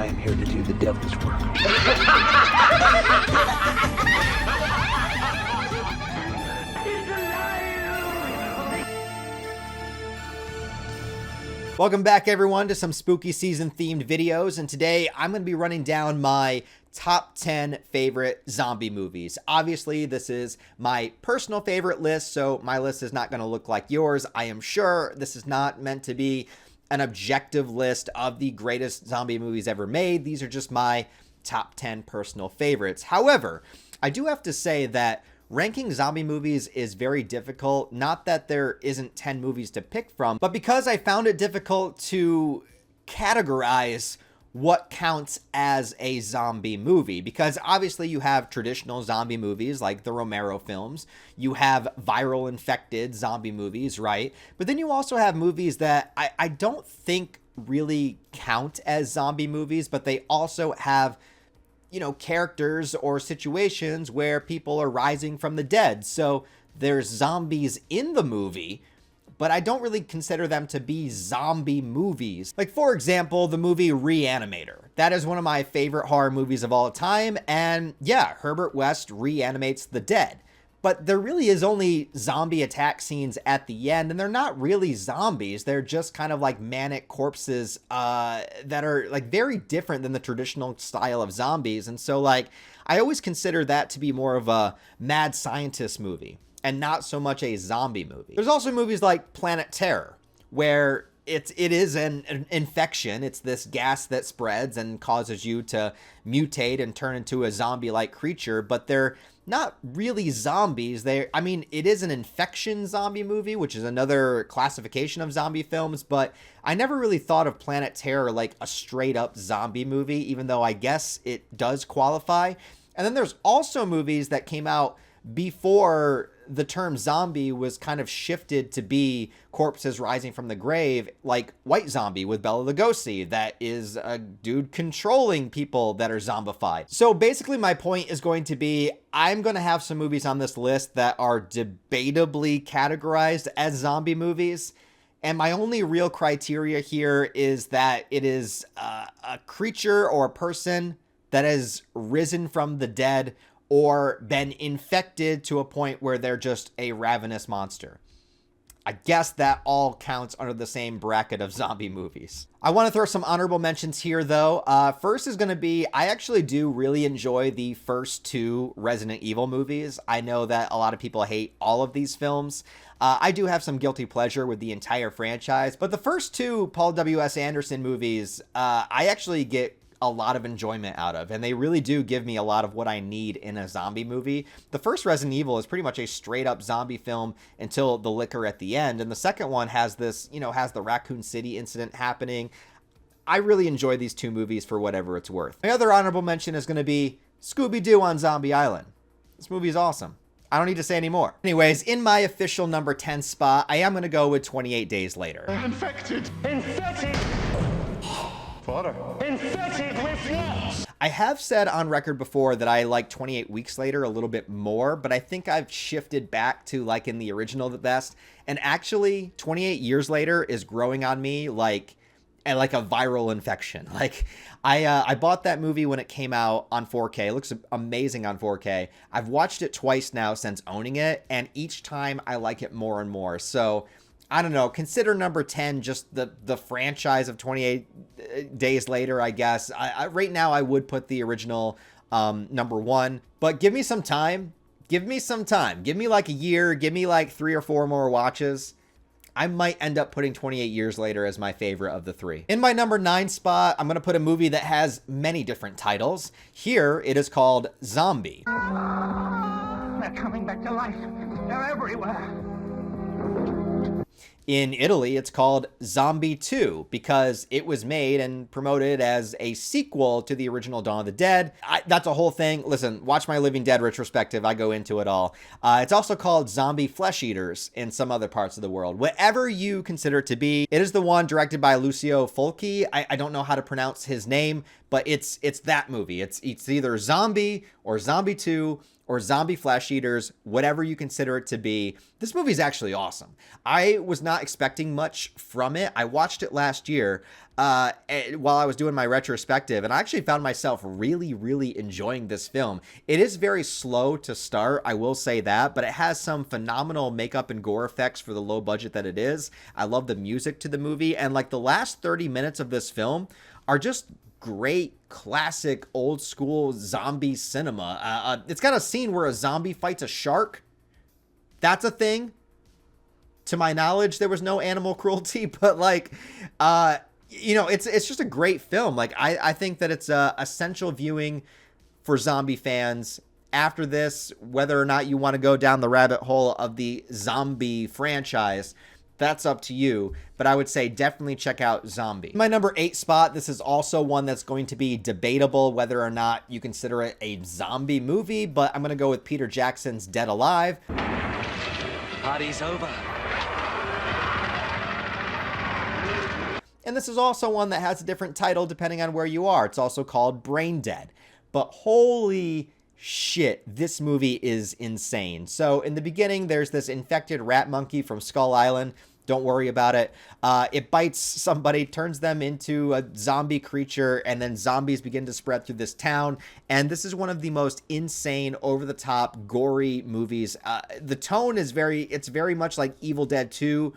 am here to do the devil's work. Welcome back, everyone, to some spooky season themed videos, and today I'm going to be running down my top 10 favorite zombie movies. Obviously, this is my personal favorite list, so my list is not going to look like yours. I am sure this is not meant to be an objective list of the greatest zombie movies ever made. These are just my top 10 personal favorites. However, I do have to say that ranking zombie movies is very difficult. Not that there isn't 10 movies to pick from, but because I found it difficult to categorize what counts as a zombie movie. Because obviously you have traditional zombie movies like the Romero films. You have viral infected zombie movies, right? But then you also have movies that I don't think really count as zombie movies, but they also have, you know, characters or situations where people are rising from the dead. So there's zombies in the movie, but I don't really consider them to be zombie movies. Like, for example, the movie Reanimator. That is one of my favorite horror movies of all time. And yeah, Herbert West reanimates the dead. But there really is only zombie attack scenes at the end, and they're not really zombies. They're just kind of like manic corpses that are like very different than the traditional style of zombies. And so like, I always consider that to be more of a mad scientist movie and not so much a zombie movie. There's also movies like Planet Terror, where it is an infection. It's this gas that spreads and causes you to mutate and turn into a zombie-like creature, but they're not really zombies. I mean, it is an infection zombie movie, which is another classification of zombie films, but I never really thought of Planet Terror like a straight up zombie movie, even though I guess it does qualify. And then there's also movies that came out before the term zombie was kind of shifted to be corpses rising from the grave, like White Zombie with Bela Lugosi, that is a dude controlling people that are zombified. So basically my point is going to be, I'm going to have some movies on this list that are debatably categorized as zombie movies. And my only real criteria here is that it is a creature or a person that has risen from the dead or been infected to a point where they're just a ravenous monster. I guess that all counts under the same bracket of zombie movies. I want to throw some honorable mentions here, though. First is going to be, I actually do really enjoy the first two Resident Evil movies. I know that a lot of people hate all of these films. I do have some guilty pleasure with the entire franchise, but the first two Paul W.S. Anderson movies, I actually get a lot of enjoyment out of, and they really do give me a lot of what I need in a zombie movie. The first Resident Evil is pretty much a straight up zombie film until the liquor at the end, and the second one has this, you know, has the Raccoon City incident happening. I really enjoy these two movies for whatever it's worth. My other honorable mention is going to be Scooby-Doo on Zombie Island. This movie is awesome. I don't need to say any more. Anyways, in my official number 10 spot, I am going to go with 28 Days Later. Infected! Infected! Father. Infected with what? I have said on record before that I like 28 Weeks Later a little bit more, but I think I've shifted back to liking the original the best. And actually, 28 Years Later is growing on me like a viral infection. Like, I bought that movie when it came out on 4K. It looks amazing on 4K. I've watched it twice now since owning it, and each time I like it more and more. So I don't know, consider number 10 just the franchise of 28 Days Later, I guess. Right now, I would put the original number 1, but give me some time. Give me some time. Give me like a year. Give me like 3 or 4 more watches. I might end up putting 28 Years Later as my favorite of the 3. In my number 9 spot, I'm going to put a movie that has many different titles. Here, it is called Zombie. They're coming back to life. They're everywhere. In Italy, it's called Zombie 2 because it was made and promoted as a sequel to the original Dawn of the Dead. That's a whole thing. Listen, watch my Living Dead retrospective. I go into it all. It's also called Zombie Flesh Eaters in some other parts of the world. Whatever you consider it to be, it is the one directed by Lucio Fulci. I don't know how to pronounce his name, but it's that movie. It's either Zombie or Zombie 2 or Zombie Flesh Eaters, whatever you consider it to be. This movie is actually awesome. I was not not expecting much from it. I watched it last year while I was doing my retrospective, and I actually found myself really, really enjoying this film. It is very slow to start, I will say that, but it has some phenomenal makeup and gore effects for the low budget that it is. I love the music to the movie, and like the last 30 minutes of this film are just great classic old school zombie cinema. It's got a scene where a zombie fights a shark. That's a thing. To my knowledge, there was no animal cruelty, but like, you know, it's just a great film. Like, I think that it's a essential viewing for zombie fans. After this, whether or not you want to go down the rabbit hole of the zombie franchise, that's up to you, but I would say definitely check out Zombie. My number 8 spot, this is also one that's going to be debatable whether or not you consider it a zombie movie, but I'm going to go with Peter Jackson's Dead Alive. Party's over. And this is also one that has a different title depending on where you are. It's also called Brain Dead. But holy shit, this movie is insane. So in the beginning, there's this infected rat monkey from Skull Island. Don't worry about it. It bites somebody, turns them into a zombie creature, and then zombies begin to spread through this town. And this is one of the most insane, over-the-top, gory movies. The tone is very much like Evil Dead 2.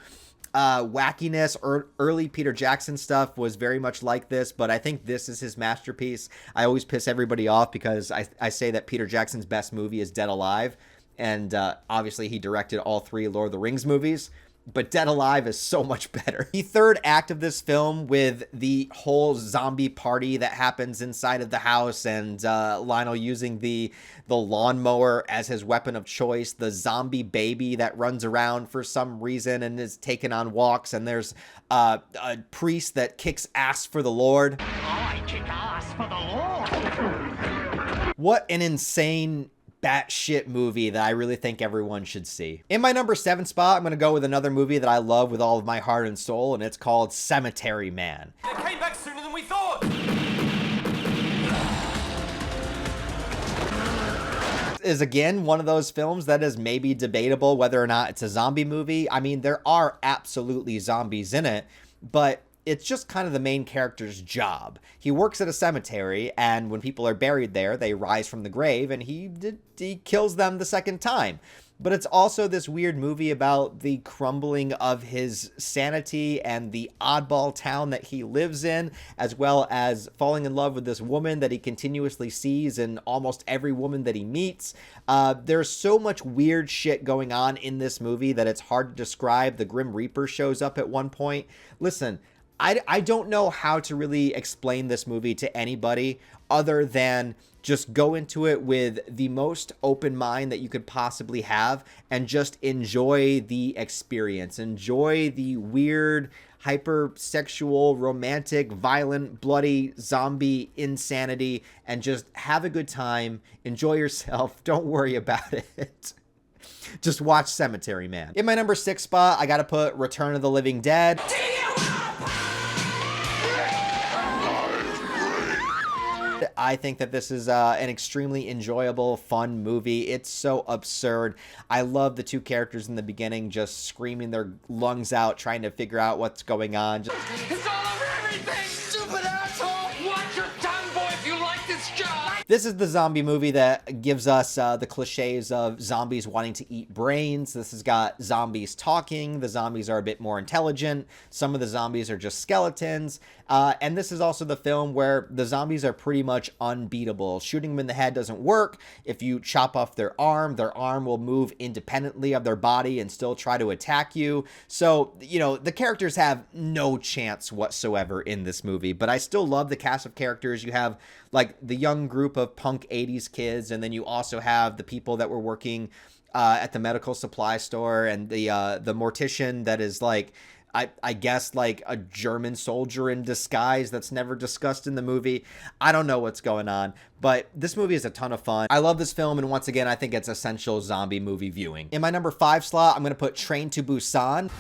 Wackiness or early Peter Jackson stuff was very much like this, but I think this is his masterpiece. I always piss everybody off because I say that Peter Jackson's best movie is Dead Alive, and obviously he directed all 3 Lord of the Rings movies, but Dead Alive is so much better. The third act of this film, with the whole zombie party that happens inside of the house, and Lionel using the lawnmower as his weapon of choice, the zombie baby that runs around for some reason and is taken on walks, and there's a priest that kicks ass for the Lord. I kick ass for the Lord. What an insane batshit movie that I really think everyone should see. In my number 7 spot, I'm going to go with another movie that I love with all of my heart and soul, and it's called Cemetery Man. It came back sooner than we thought. Is again one of those films that is maybe debatable whether or not it's a zombie movie. I mean, there are absolutely zombies in it, but it's just kind of the main character's job. He works at a cemetery, and when people are buried there, they rise from the grave, and he kills them the second time. But it's also this weird movie about the crumbling of his sanity and the oddball town that he lives in, as well as falling in love with this woman that he continuously sees in almost every woman that he meets. There's so much weird shit going on in this movie that it's hard to describe. The Grim Reaper shows up at one point. Listen, I don't know how to really explain this movie to anybody other than just go into it with the most open mind that you could possibly have and just enjoy the experience. Enjoy the weird, hypersexual, romantic, violent, bloody, zombie insanity, and just have a good time. Enjoy yourself. Don't worry about it. Just watch Cemetery Man. In my number 6 spot, I gotta put Return of the Living Dead. I think that this is an extremely enjoyable, fun movie. It's so absurd. I love the 2 characters in the beginning just screaming their lungs out, trying to figure out what's going on. It's all over everything, stupid asshole! Watch your tongue, boy, if you like this job! This is the zombie movie that gives us the cliches of zombies wanting to eat brains. This has got zombies talking. The zombies are a bit more intelligent. Some of the zombies are just skeletons. And this is also the film where the zombies are pretty much unbeatable. Shooting them in the head doesn't work. If you chop off their arm will move independently of their body and still try to attack you. So, you know, the characters have no chance whatsoever in this movie, but I still love the cast of characters. You have like the young group of punk 80s kids, and then you also have the people that were working at the medical supply store, and the mortician that is like, I guess like a German soldier in disguise that's never discussed in the movie. I don't know what's going on, but this movie is a ton of fun. I love this film, and once again, I think it's essential zombie movie viewing. In my number 5 slot, I'm going to put Train to Busan.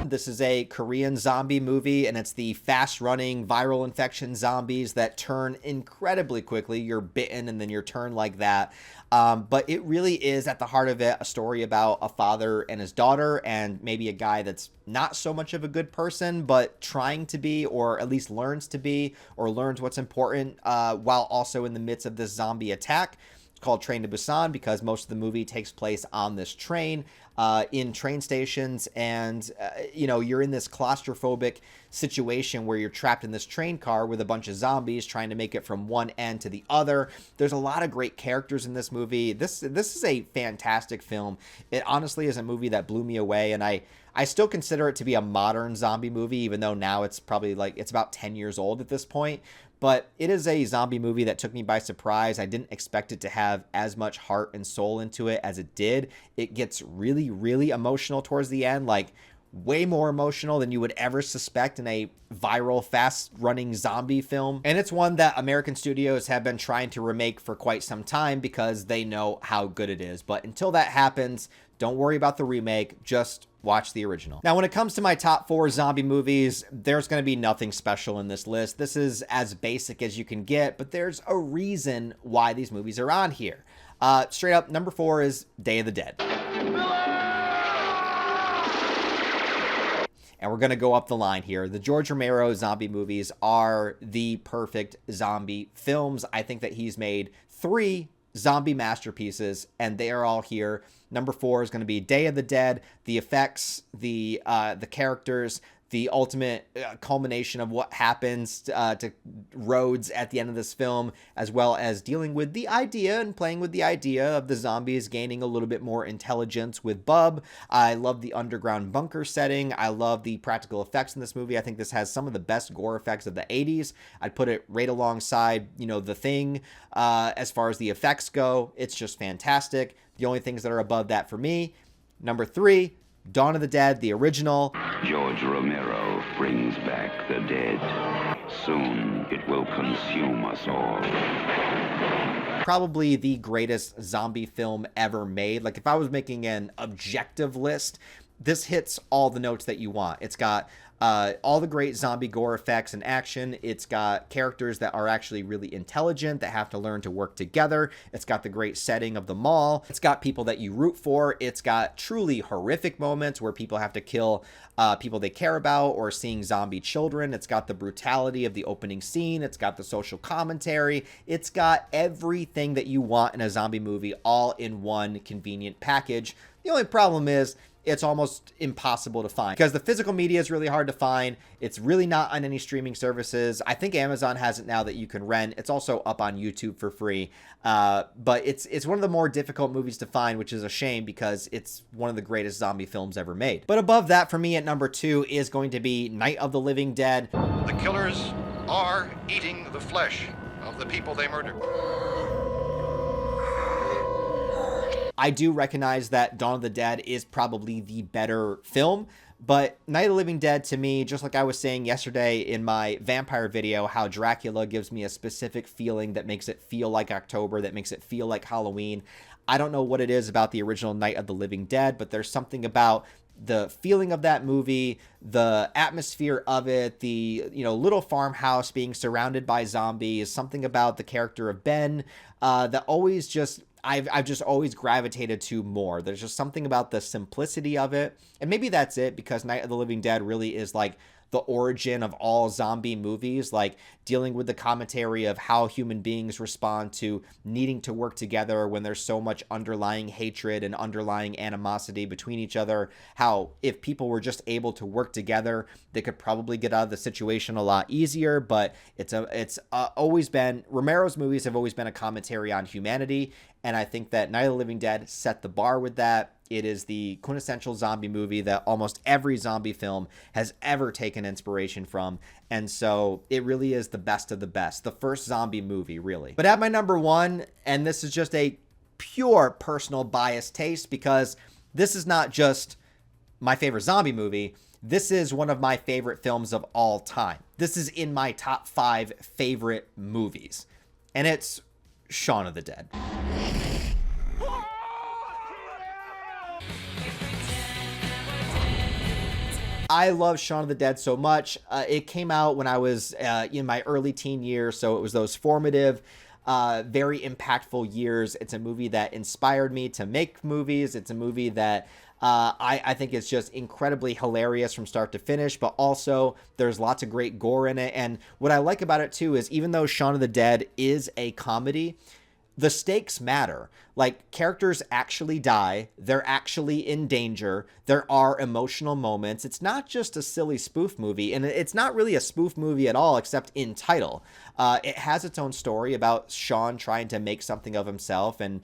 One. This is a Korean zombie movie, and it's the fast-running viral infection zombies that turn incredibly quickly. You're bitten and then you're turned like that. But it really is, at the heart of it, a story about a father and his daughter, and maybe a guy that's not so much of a good person, but trying to be, or at least learns to be, or learns what's important, while also in the midst of this zombie attack. It's called Train to Busan because most of the movie takes place on this train, in train stations, and you're in this claustrophobic situation where you're trapped in this train car with a bunch of zombies trying to make it from one end to the other. There's a lot of great characters in this movie. This is a fantastic film. It honestly is a movie that blew me away, and I still consider it to be a modern zombie movie, even though now it's probably it's about 10 years old at this point. But it is a zombie movie that took me by surprise. I didn't expect it to have as much heart and soul into it as it did. It gets really, really emotional towards the end, like way more emotional than you would ever suspect in a viral, fast-running zombie film. And it's one that American studios have been trying to remake for quite some time because they know how good it is. But until that happens, don't worry about the remake, just watch the original. Now, when it comes to my top 4 zombie movies, there's going to be nothing special in this list. This is as basic as you can get, but there's a reason why these movies are on here. Straight up, number 4 is Day of the Dead. And we're going to go up the line here. The George Romero zombie movies are the perfect zombie films. I think that he's made 3 zombie masterpieces, and they are all here. Number 4 is going to be Day of the Dead. The effects, the characters, the ultimate culmination of what happens to Rhodes at the end of this film, as well as dealing with the idea and playing with the idea of the zombies gaining a little bit more intelligence with Bub. I love the underground bunker setting. I love the practical effects in this movie. I think this has some of the best gore effects of the 80s. I'd put it right alongside, The Thing. As far as the effects go, it's just fantastic. The only things that are above that for me, number 3, Dawn of the Dead, the original. George Romero brings back the dead. Soon it will consume us all. Probably the greatest zombie film ever made. Like, if I was making an objective list, this hits all the notes that you want. It's got all the great zombie gore effects and action. It's got characters that are actually really intelligent, that have to learn to work together. It's got the great setting of the mall. It's got people that you root for. It's got truly horrific moments where people have to kill people they care about, or seeing zombie children. It's got the brutality of the opening scene. It's got the social commentary. It's got everything that you want in a zombie movie all in one convenient package. The only problem is it's almost impossible to find because the physical media is really hard to find. It's really not on any streaming services. I think Amazon has it now that you can rent. It's also up on YouTube for free. But it's one of the more difficult movies to find, which is a shame because it's one of the greatest zombie films ever made. But above that for me at number 2 is going to be Night of the Living Dead. The killers are eating the flesh of the people they murdered. I do recognize that Dawn of the Dead is probably the better film, but Night of the Living Dead to me, just like I was saying yesterday in my vampire video, how Dracula gives me a specific feeling that makes it feel like October, that makes it feel like Halloween. I don't know what it is about the original Night of the Living Dead, but there's something about the feeling of that movie, the atmosphere of it, the little farmhouse being surrounded by zombies, something about the character of Ben that always just I've just always gravitated to more. There's just something about the simplicity of it. And maybe that's it, because Night of the Living Dead really is like the origin of all zombie movies, like dealing with the commentary of how human beings respond to needing to work together when there's so much underlying hatred and underlying animosity between each other. How if people were just able to work together, they could probably get out of the situation a lot easier. But it's always been, Romero's movies have always been a commentary on humanity. And I think that Night of the Living Dead set the bar with that. It is the quintessential zombie movie that almost every zombie film has ever taken inspiration from. And so it really is the best of the best. The first zombie movie, really. But at my number 1, and this is just a pure personal bias taste, because this is not just my favorite zombie movie. This is one of my favorite films of all time. This is in my top 5 favorite movies. And it's Shaun of the Dead. I love Shaun of the Dead so much. It came out when I was in my early teen years, so it was those formative, very impactful years. It's a movie that inspired me to make movies. It's a movie that I think it's just incredibly hilarious from start to finish, but also there's lots of great gore in it. And what I like about it too is even though Shaun of the Dead is a comedy, the stakes matter. Like, characters actually die. They're actually in danger. There are emotional moments. It's not just a silly spoof movie, and it's not really a spoof movie at all, except in title. It has its own story about Sean trying to make something of himself and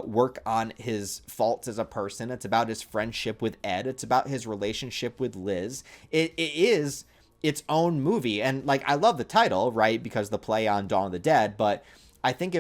work on his faults as a person. It's about his friendship with Ed. It's about his relationship with Liz. It is its own movie, and like, I love the title, right, because the play on Dawn of the Dead, but I think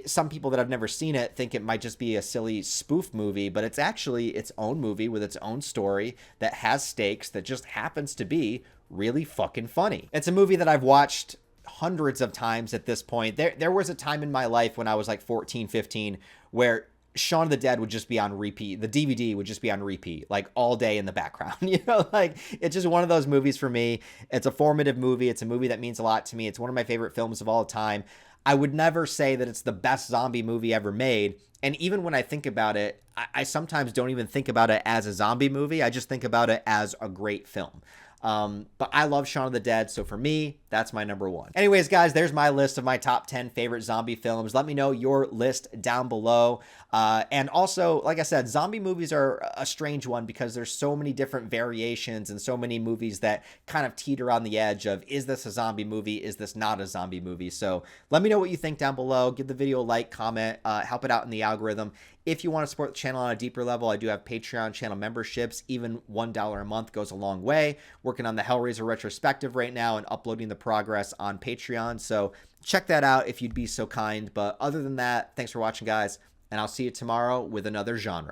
some people that have never seen it think it might just be a silly spoof movie, but it's actually its own movie with its own story that has stakes, that just happens to be really fucking funny. It's a movie that I've watched hundreds of times at this point. There was a time in my life when I was like 14, 15, where Shaun of the Dead would just be on repeat. The DVD would just be on repeat, like all day in the background. You know, like, it's just one of those movies for me. It's a formative movie. It's a movie that means a lot to me. It's one of my favorite films of all time. I would never say that it's the best zombie movie ever made. And even when I think about it, I sometimes don't even think about it as a zombie movie. I just think about it as a great film. But I love Shaun of the Dead, so for me, that's my number one. Anyways, guys, there's my list of my top 10 favorite zombie films. Let me know your list down below. And also, like I said, zombie movies are a strange one because there's so many different variations and so many movies that kind of teeter on the edge of, is this a zombie movie? Is this not a zombie movie? So let me know what you think down below. Give the video a like, comment, help it out in the algorithm. If you want to support the channel on a deeper level, I do have Patreon channel memberships. Even $1 a month goes a long way. Working on the Hellraiser retrospective right now and uploading the progress on Patreon. So check that out if you'd be so kind. But other than that, thanks for watching, guys. And I'll see you tomorrow with another genre.